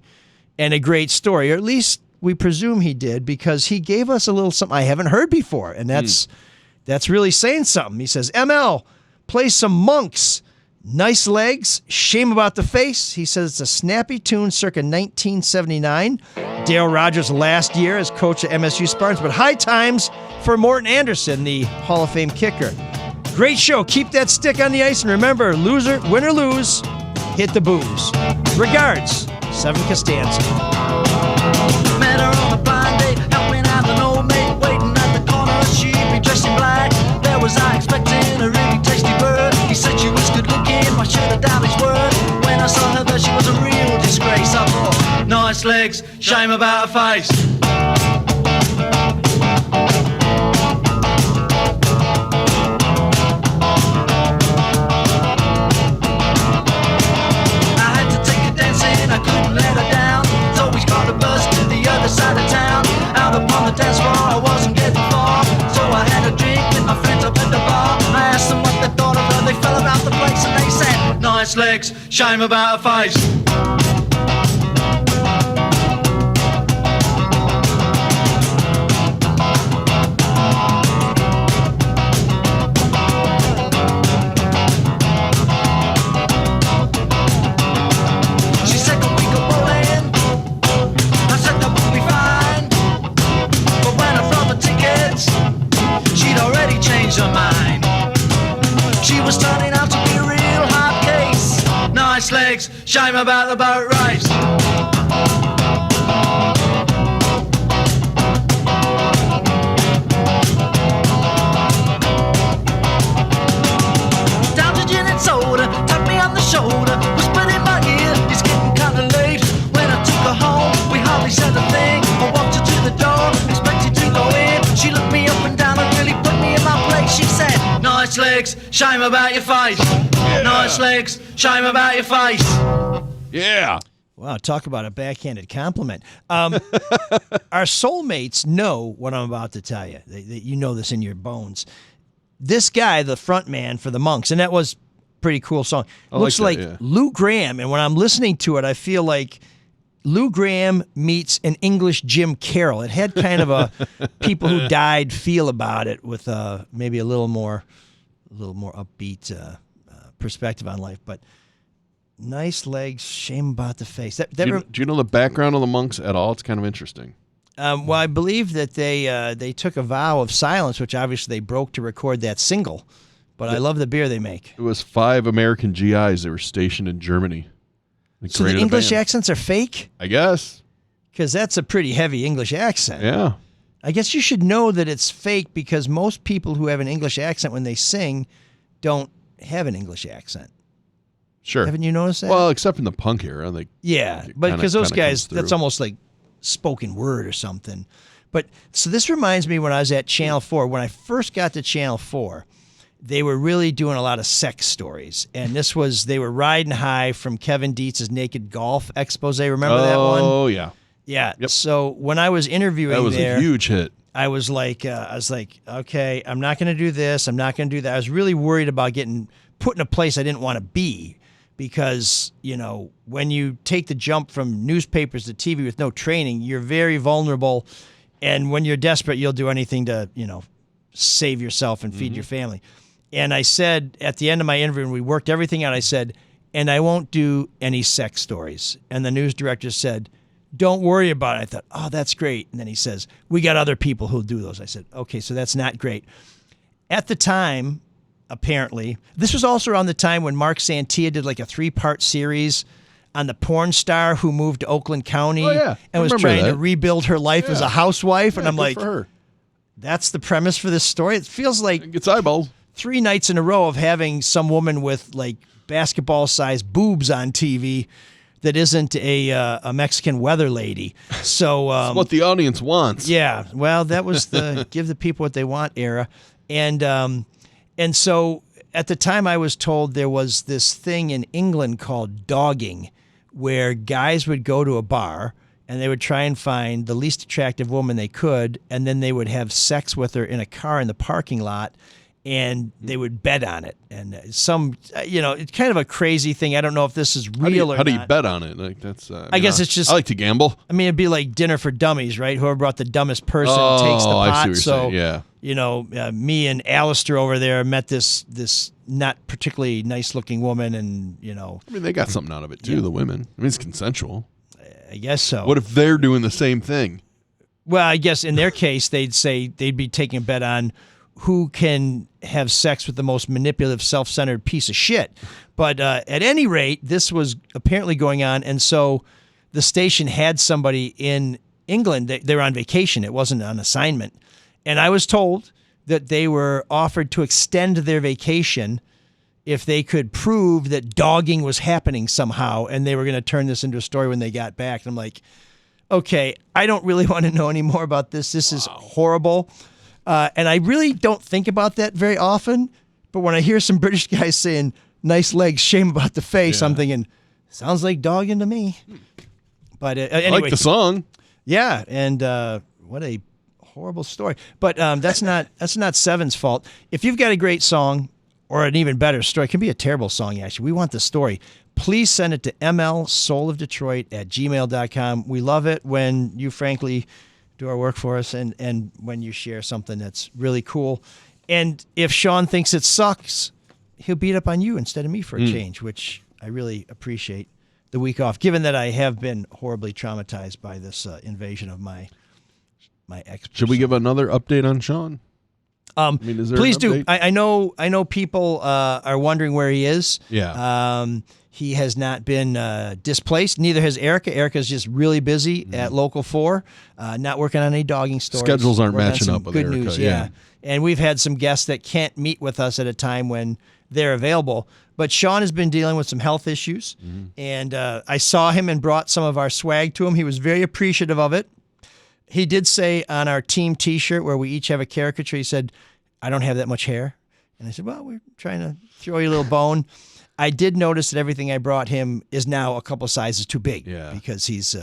and a great story, or at least we presume he did, because he gave us a little something I haven't heard before, and that's really saying something. He says, ML, play some Monks. Nice Legs, Shame About the Face. He says it's a snappy tune circa 1979. Dale Rogers' last year as coach at MSU Spartans, but high times for Morton Anderson, the Hall of Fame kicker. Great show. Keep that stick on the ice, and remember, win or lose, hit the booze. Regards, Seven Costanza. Met her on a blind date, helping out an old maid, waiting at the corner. She'd be dressed in black. There was I expecting a really tasty bird. He said she was good looking, I should have doubted his word. When I saw her there, she was a real disgrace. I thought, nice legs, shame about her face. I had to take her dancing, I couldn't let her down. So we got a bus to the other side of town. Out upon the dance floor, I wasn't getting far. So I had a drink with my friends up at the bar. I asked them what they thought of her, they fell about the place and they said, nice legs, shame about her face. turning out to be a real hard case. Nice legs, shame about the boat race. Down to gin and soda, tapped me on the shoulder, whispered in my ear, it's getting kinda late. When I took her home, we hardly said a thing. I walked her to the door, expected to go in. She looked me up and down and really put me in my place. She said, nice legs, shame about your face. Yeah. Nice legs, shame about your face. Yeah. Wow, talk about a backhanded compliment. Our soulmates know what I'm about to tell you. You know this in your bones. This guy, the front man for the Monks, and that was a pretty cool song, looks like Lou Gramm. And when I'm listening to it, I feel like Lou Gramm meets an English Jim Carroll. It had kind of a people who died feel about it, with maybe a little more upbeat perspective on life. But nice legs, shame about the face. Do you know the background of the Monks at all? It's kind of interesting. Well, I believe that they took a vow of silence, which obviously they broke to record that single. But I love the beer they make. It was 5 American GIs. They were stationed in Germany. So the English accents are fake? I guess. Because that's a pretty heavy English accent. Yeah. I guess you should know that it's fake, because most people who have an English accent when they sing don't have an English accent. Sure. Haven't you noticed that? Well, except in the punk era. But because those guys, that's almost like spoken word or something. But so this reminds me when I was at Channel 4. When I first got to Channel 4, they were really doing a lot of sex stories. And they were riding high from Kevin Dietz's Naked Golf expose. Remember that one? Oh, yeah. Yeah. Yep. So when I was interviewing that was a huge hit. I was like, okay, I'm not going to do this. I'm not going to do that. I was really worried about getting put in a place I didn't want to be, because, when you take the jump from newspapers to TV with no training, you're very vulnerable. And when you're desperate, you'll do anything to, save yourself and feed your family. And I said at the end of my interview, when we worked everything out, I said, and I won't do any sex stories. And the news director said, don't worry about it. I thought, oh, that's great. And then he says, we got other people who'll do those. I said, okay, so that's not great. At the time, apparently, this was also around the time when Mark Santia did like a 3-part series on the porn star who moved to Oakland County and was trying to rebuild her life as a housewife. And I'm like, that's the premise for this story. It feels like it's eyeballs. 3 nights in a row of having some woman with like basketball-sized boobs on TV that isn't a Mexican weather lady. So it's what the audience wants. Yeah, well, that was the give the people what they want era. And so at the time I was told there was this thing in England called dogging, where guys would go to a bar and they would try and find the least attractive woman they could, and then they would have sex with her in a car in the parking lot, and they would bet on it. And it's kind of a crazy thing. I don't know if this is real or not. How do you bet on it? Like that's. I guess it's just. I like to gamble. I mean, it'd be like dinner for dummies, right? Whoever brought the dumbest person takes the pot. I see what you're saying. Yeah. Me and Alistair over there met this not particularly nice looking woman, and I mean, they got something out of it too. The women. I mean, it's consensual. I guess so. What if they're doing the same thing? Well, I guess in their case, they'd be taking a bet on who can have sex with the most manipulative, self-centered piece of shit. But at any rate, this was apparently going on, and so the station had somebody in England. They were on vacation. It wasn't on assignment. And I was told that they were offered to extend their vacation if they could prove that dogging was happening somehow, and they were going to turn this into a story when they got back. And I'm like, okay, I don't really want to know any more about this. This is horrible. And I really don't think about that very often. But when I hear some British guys saying, nice legs, shame about the face, I'm thinking, sounds like dogging to me. But anyway. I like the song. Yeah, and what a horrible story. But that's not Seven's fault. If you've got a great song or an even better story, it can be a terrible song, actually. We want the story. Please send it to mlsoulofdetroit@gmail.com. We love it when you, frankly, do our work for us, and when you share something that's really cool. And if Sean thinks it sucks, he'll beat up on you instead of me for a change, which I really appreciate the week off, given that I have been horribly traumatized by this invasion of my ex. Should we give another update on Sean? Is there Please an do. update? I know people are wondering where he is. Yeah. He has not been displaced. Neither has Erica. Erica's just really busy at Local 4, not working on any dogging stories. Schedules aren't Working on matching some up with good Erica, news, yeah. And we've had some guests that can't meet with us at a time when they're available. But Sean has been dealing with some health issues, and I saw him and brought some of our swag to him. He was very appreciative of it. He did say on our team T-shirt, where we each have a caricature, he said, "I don't have that much hair." And I said, "Well, we're trying to throw you a little bone." I did notice that everything I brought him is now a couple sizes too big because he's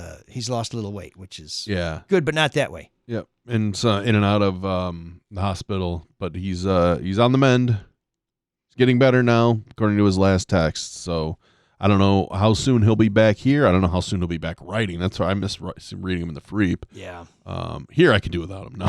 lost a little weight, which is good, but not that way. Yep, and in and out of the hospital, but he's on the mend. He's getting better now, according to his last text. So I don't know how soon he'll be back here. I don't know how soon he'll be back writing. That's why I miss reading him in the Freep. Yeah. Here I can do without him. No,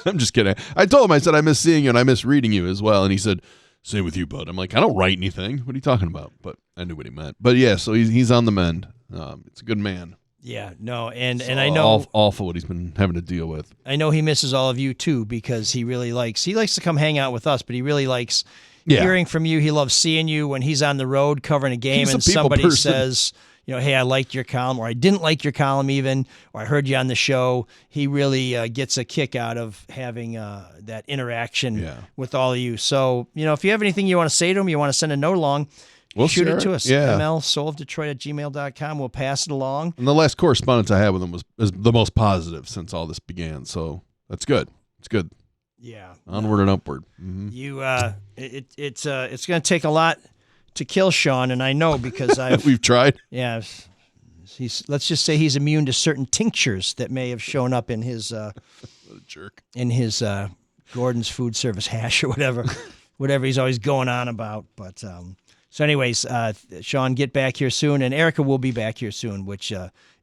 I'm just kidding. I told him, I said, I miss seeing you and I miss reading you as well. And he said, same with you, bud. I'm like, I don't write anything. What are you talking about? But I knew what he meant. But yeah, so he's on the mend. It's a good man. Yeah, no, and So I know awful what he's been having to deal with. I know he misses all of you too, because he likes to come hang out with us, but he really likes hearing from you. He loves seeing you when he's on the road covering a game and somebody says, hey, I liked your column, or I didn't like your column even, or I heard you on the show. He really gets a kick out of having that interaction with all of you. So, if you have anything you want to say to him, you want to send a note along, shoot it to us. Yeah. mlsoulofdetroit@gmail.com. We'll pass it along. And the last correspondence I had with him is the most positive since all this began. So that's good. It's good. Yeah. Onward and upward. Mm-hmm. It's going to take a lot to kill Sean, and I know because we've tried. Yeah. Let's just say he's immune to certain tinctures that may have shown up in his what a jerk. In his Gordon's food service hash or whatever he's always going on about. But so anyways, Sean, get back here soon, and Erica will be back here soon, which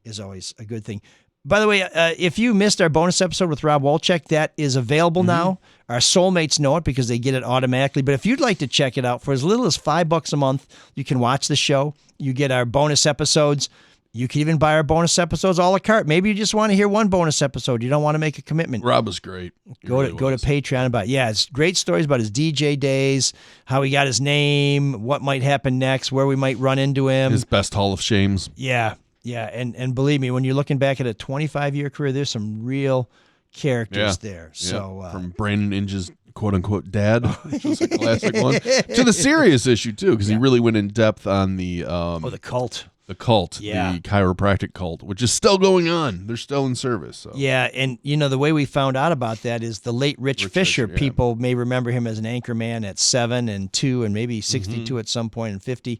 is always a good thing. By the way, if you missed our bonus episode with Rob Wolchek, that is available now. Our soulmates know it because they get it automatically. But if you'd like to check it out for as little as $5 a month, you can watch the show. You get our bonus episodes. You can even buy our bonus episodes a la carte. Maybe you just want to hear one bonus episode. You don't want to make a commitment. Rob was great. Go to Patreon about it's great stories about his DJ days, how he got his name, what might happen next, where we might run into him. His best Hall of Shames. Yeah. Yeah, and believe me, when you're looking back at a 25-year career, there's some real characters there. So from Brandon Inge's quote-unquote dad, which was a classic one, to the serious issue, too, because he really went in depth on the... the cult. The cult, the chiropractic cult, which is still going on. They're still in service. So. Yeah, and the way we found out about that is the late Rich Fisher. People may remember him as an anchor man at 7 and 2 and maybe 62 at some point and 50.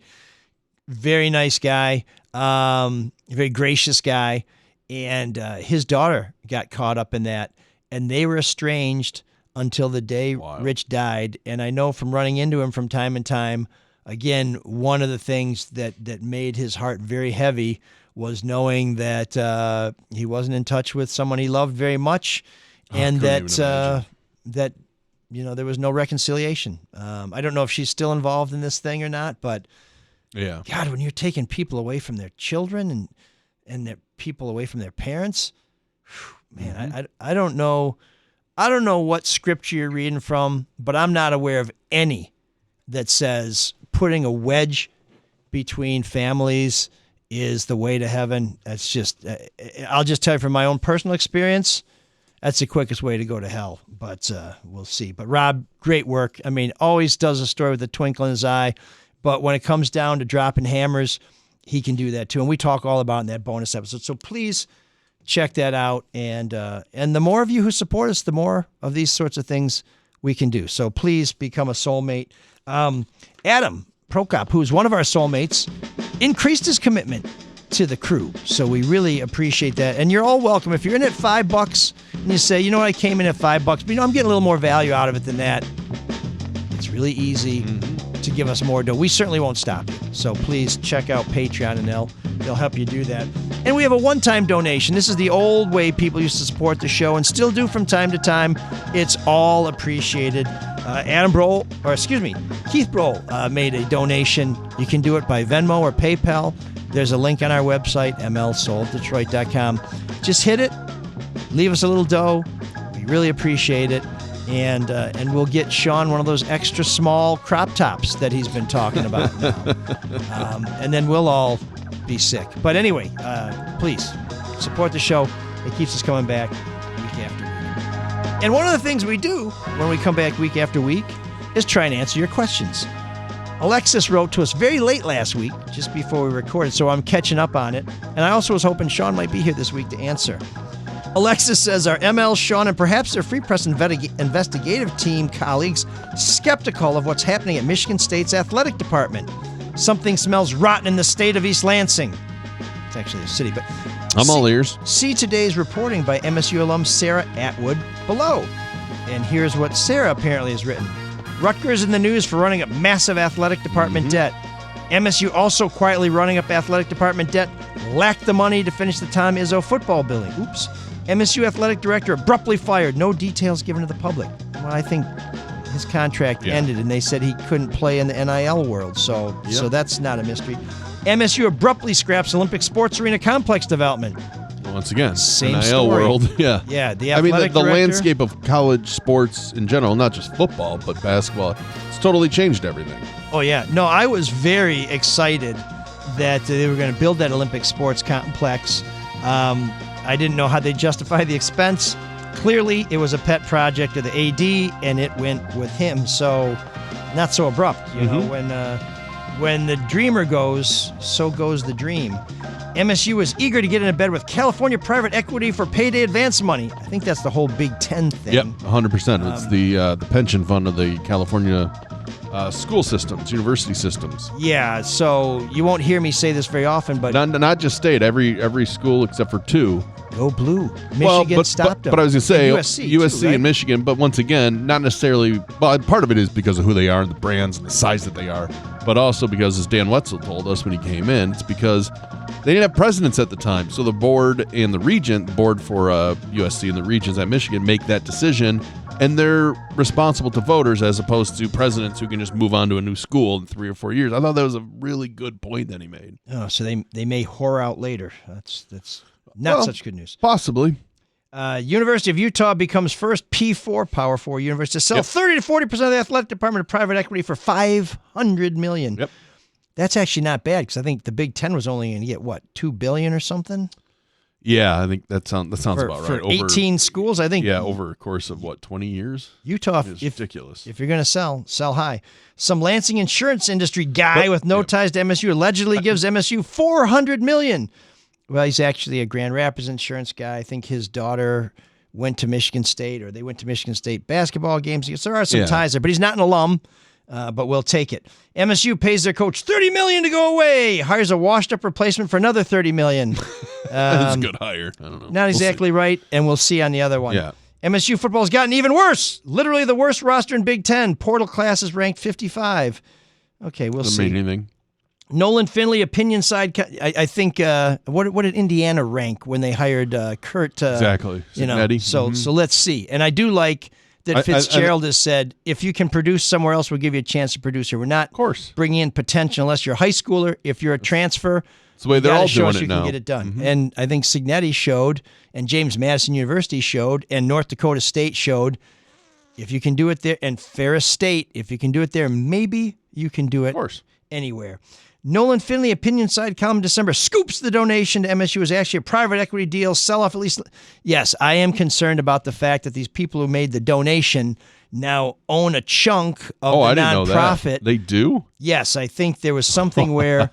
Very nice guy, very gracious guy, and his daughter got caught up in that, and they were estranged until the day Rich died. And I know from running into him from time to time, again, one of the things that made his heart very heavy was knowing that he wasn't in touch with someone he loved very much, and that there was no reconciliation. I don't know if she's still involved in this thing or not, but. Yeah. God, when you're taking people away from their children and their people away from their parents, man, I don't know what scripture you're reading from, but I'm not aware of any that says putting a wedge between families is the way to heaven. That's just, I'll just tell you from my own personal experience, that's the quickest way to go to hell, but we'll see. But Rob, great work. I mean, always does a story with a twinkle in his eye. But when it comes down to dropping hammers, he can do that too. And we talk all about it in that bonus episode. So please check that out. And the more of you who support us, the more of these sorts of things we can do. So please become a soulmate. Adam Prokop, who's one of our soulmates, increased his commitment to the crew. So we really appreciate that. And you're all welcome. If you're in at $5 and you say, I came in at $5, but I'm getting a little more value out of it than that. It's really easy to give us more dough. We certainly won't stop you. So please check out Patreon and they'll help you do that. And we have a one-time donation. This is the old way people used to support the show and still do from time to time. It's all appreciated. Keith Broll made a donation. You can do it by Venmo or PayPal. There's a link on our website, mlsoulofdetroit.com. Just hit it. Leave us a little dough. We really appreciate it. And we'll get Sean one of those extra small crop tops that he's been talking about now. And then we'll all be sick. But anyway, please support the show. It keeps us coming back week after week. And one of the things we do when we come back week after week is try and answer your questions. Alexis wrote to us very late last week, just before we recorded, so I'm catching up on it. And I also was hoping Sean might be here this week to answer. Alexis says, are ML, Sean, and perhaps their Free Press investigative team colleagues skeptical of what's happening at Michigan State's athletic department? Something smells rotten in the state of East Lansing. It's actually a city, but... I'm all ears. See today's reporting by MSU alum Sarah Atwood below. And here's what Sarah apparently has written. Rutgers in the news for running up massive athletic department debt. MSU also quietly running up athletic department debt, lacked the money to finish the Tom Izzo football building. Oops. MSU athletic director abruptly fired. No details given to the public. Well, I think his contract ended, and they said he couldn't play in the NIL world, so that's not a mystery. MSU abruptly scraps Olympic sports arena complex development. Once again, same NIL story. world, yeah. Yeah, the I mean, athletic the director, landscape of college sports in general, not just football, but basketball, it's totally changed everything. Oh, yeah. No, I was very excited that they were going to build that Olympic sports complex. I didn't know how they justify the expense. Clearly, it was a pet project of the AD, and it went with him. So, not so abrupt. You know, when the dreamer goes, so goes the dream. MSU is eager to get into bed with California private equity for payday advance money. I think that's the whole Big Ten thing. Yep, 100%. It's the pension fund of the California school systems, university systems. Yeah, so you won't hear me say this very often, but not just state. Every school except for two. Go blue. Michigan stopped them. But I was going to say USC too, right? and Michigan. But once again, not necessarily. Well, part of it is because of who they are, and the brands, and the size that they are. But also because, as Dan Wetzel told us when he came in, it's because they didn't have presidents at the time. So the board and the board for USC and the regions at Michigan make that decision, and they're responsible to voters as opposed to presidents who can just move on to a new school in 3 or 4 years. I thought that was a really good point that he made. Oh, so they may whore out later. That's not such good news. Possibly. University of Utah becomes first P4 Power 4 university to sell 30 to 40% of the athletic department to private equity for $500 million. Yep. That's actually not bad because I think the Big Ten was only going to get, what, $2 billion or something? Yeah, I think that sounds about right. For 18 schools, I think. Yeah, over a course of, 20 years? Utah, it's ridiculous. If you're going to sell high. Some Lansing insurance industry guy with no ties to MSU allegedly gives MSU $400 million. Well, he's actually a Grand Rapids insurance guy. I think his daughter went to Michigan State, or they went to Michigan State basketball games. So there are some ties there, but he's not an alum, but we'll take it. MSU pays their coach $30 million to go away, hires a washed-up replacement for another $30 million. That's a good hire. I don't know. Not exactly right, and we'll see on the other one. Yeah. MSU football's gotten even worse. Literally the worst roster in Big Ten. Portal class is ranked 55. Okay, we'll see. Doesn't mean anything. Nolan Finley, opinion side. I think what did Indiana rank when they hired Kurt? Exactly. So let's see. And I do like that Fitzgerald has said, if you can produce somewhere else, we'll give you a chance to produce here. We're not bringing in potential unless you're a high schooler. If you're a transfer, it's the way they're all doing it you now. Can get it done. And I think Signetti showed, and James Madison University showed, and North Dakota State showed, if you can do it there, and Ferris State, if you can do it there, maybe you can do it anywhere. Nolan Finley, opinion side column December, scoops the donation to MSU is actually a private equity deal, sell off at least. Yes, I am concerned about the fact that these people who made the donation now own a chunk of the nonprofit. Know that. They do? Yes, I think there was something where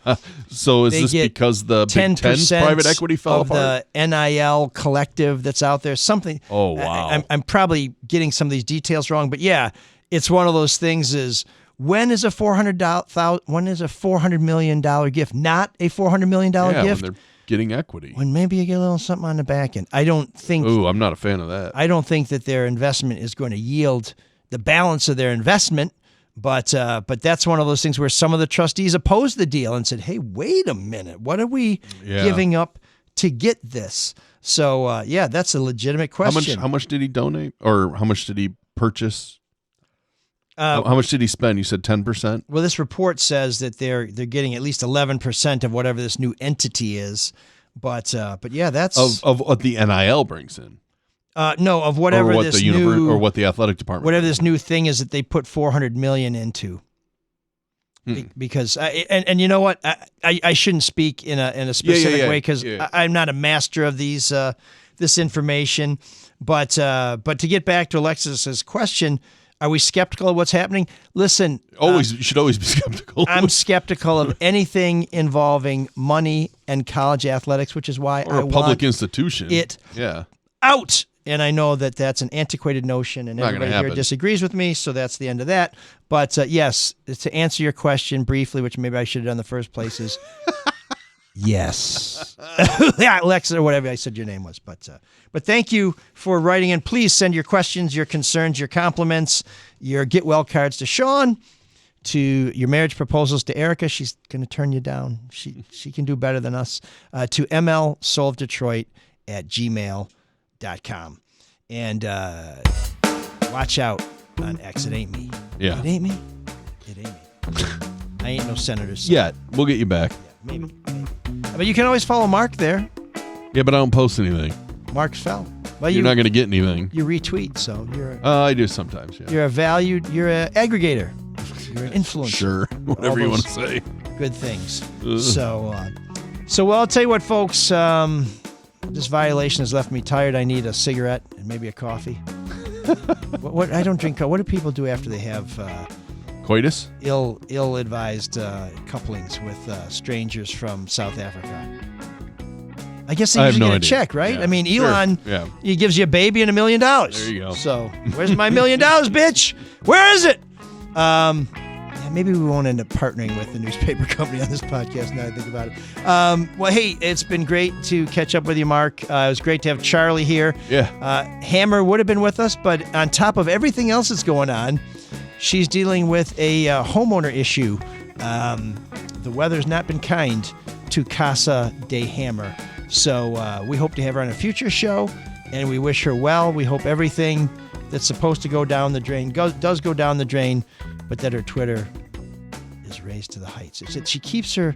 so is this because the Big Ten's private equity fell apart? The NIL collective that's out there, something. Oh, wow. I'm probably getting some of these details wrong, but yeah, it's one of those things is, when is a $400 million gift not a $400 million gift? When they're getting equity. When maybe you get a little something on the back end. I don't think. Ooh, I'm not a fan of that. I don't think that their investment is going to yield the balance of their investment. But that's one of those things where some of the trustees opposed the deal and said, "Hey, wait a minute, what are we giving up to get this?" So that's a legitimate question. How much did he donate, or how much did he purchase? How much did he spend? You said 10%? Well, this report says that they're getting at least 11% of whatever this new entity is. But yeah, that's of what the NIL brings in. No, of whatever or this new or what the athletic department, whatever this new thing is that they put $400 million into. Because and you know what, I shouldn't speak in a specific way because I'm not a master of these this information, but to get back to Alexis's question, are we skeptical of what's happening? Listen, you should always be skeptical. I'm skeptical of anything involving money and college athletics, which is why or a public institution. Out. And I know that that's an antiquated notion, and everybody here disagrees with me, so that's the end of that. But yes, to answer your question briefly, which maybe I should have done in the first place, is yes. Yeah, Alexa, or whatever I said your name was. But thank you for writing in. Please send your questions, your concerns, your compliments, your get well cards to Sean, to your marriage proposals to Erica. She's going to turn you down. She can do better than us. To mlsoulofdetroit@gmail.com. And watch out on X. It ain't me. Yeah. It ain't me. It ain't me. I ain't no senator. So. Yeah, we'll get you back. Yeah, maybe. But you can always follow Mark there. Yeah, but I don't post anything. Mark's fell. Well, you're not going to get anything. You retweet, so you're. I do sometimes. Yeah. You're an aggregator. You're an influencer. Sure, whatever you want to say. Good things. So I'll tell you what, folks. This violation has left me tired. I need a cigarette and maybe a coffee. What I don't drink. What do people do after they have coitus? Ill-advised couplings with strangers from South Africa. I guess they usually get a check, right? Yeah. I mean, Elon, he gives you a baby and $1 million. There you go. So where's my $1 million, bitch? Where is it? Maybe we won't end up partnering with the newspaper company on this podcast now I think about it. Well, hey, it's been great to catch up with you, Mark. It was great to have Charlie here. Yeah. Hammer would have been with us, but on top of everything else that's going on, she's dealing with a homeowner issue. The weather's not been kind to Casa de Hammer. So we hope to have her on a future show, and we wish her well. We hope everything that's supposed to go down the drain does go down the drain, but that her Twitter is raised to the heights. She keeps her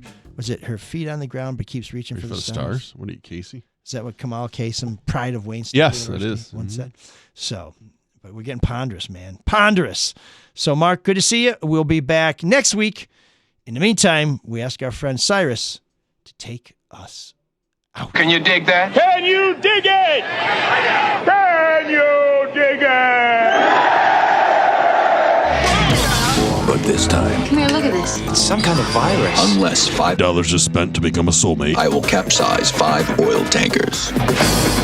feet on the ground, but keeps reaching for the stars. What are you, Casey? Is that what Kamal Kasem, pride of Wayne State Yes, University, it is. once said? So, but we're getting ponderous, man. Ponderous. So, Mark, good to see you. We'll be back next week. In the meantime, we ask our friend Cyrus to take us out. Can you dig that? Can you dig it? Can you dig it? But this time, Come here, look at this. It's some kind of virus. unless $5 is spent to become a soulmate, I will capsize 5 oil tankers.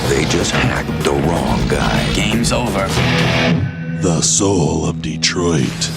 They just hacked the wrong guy. Game's over. The soul of Detroit.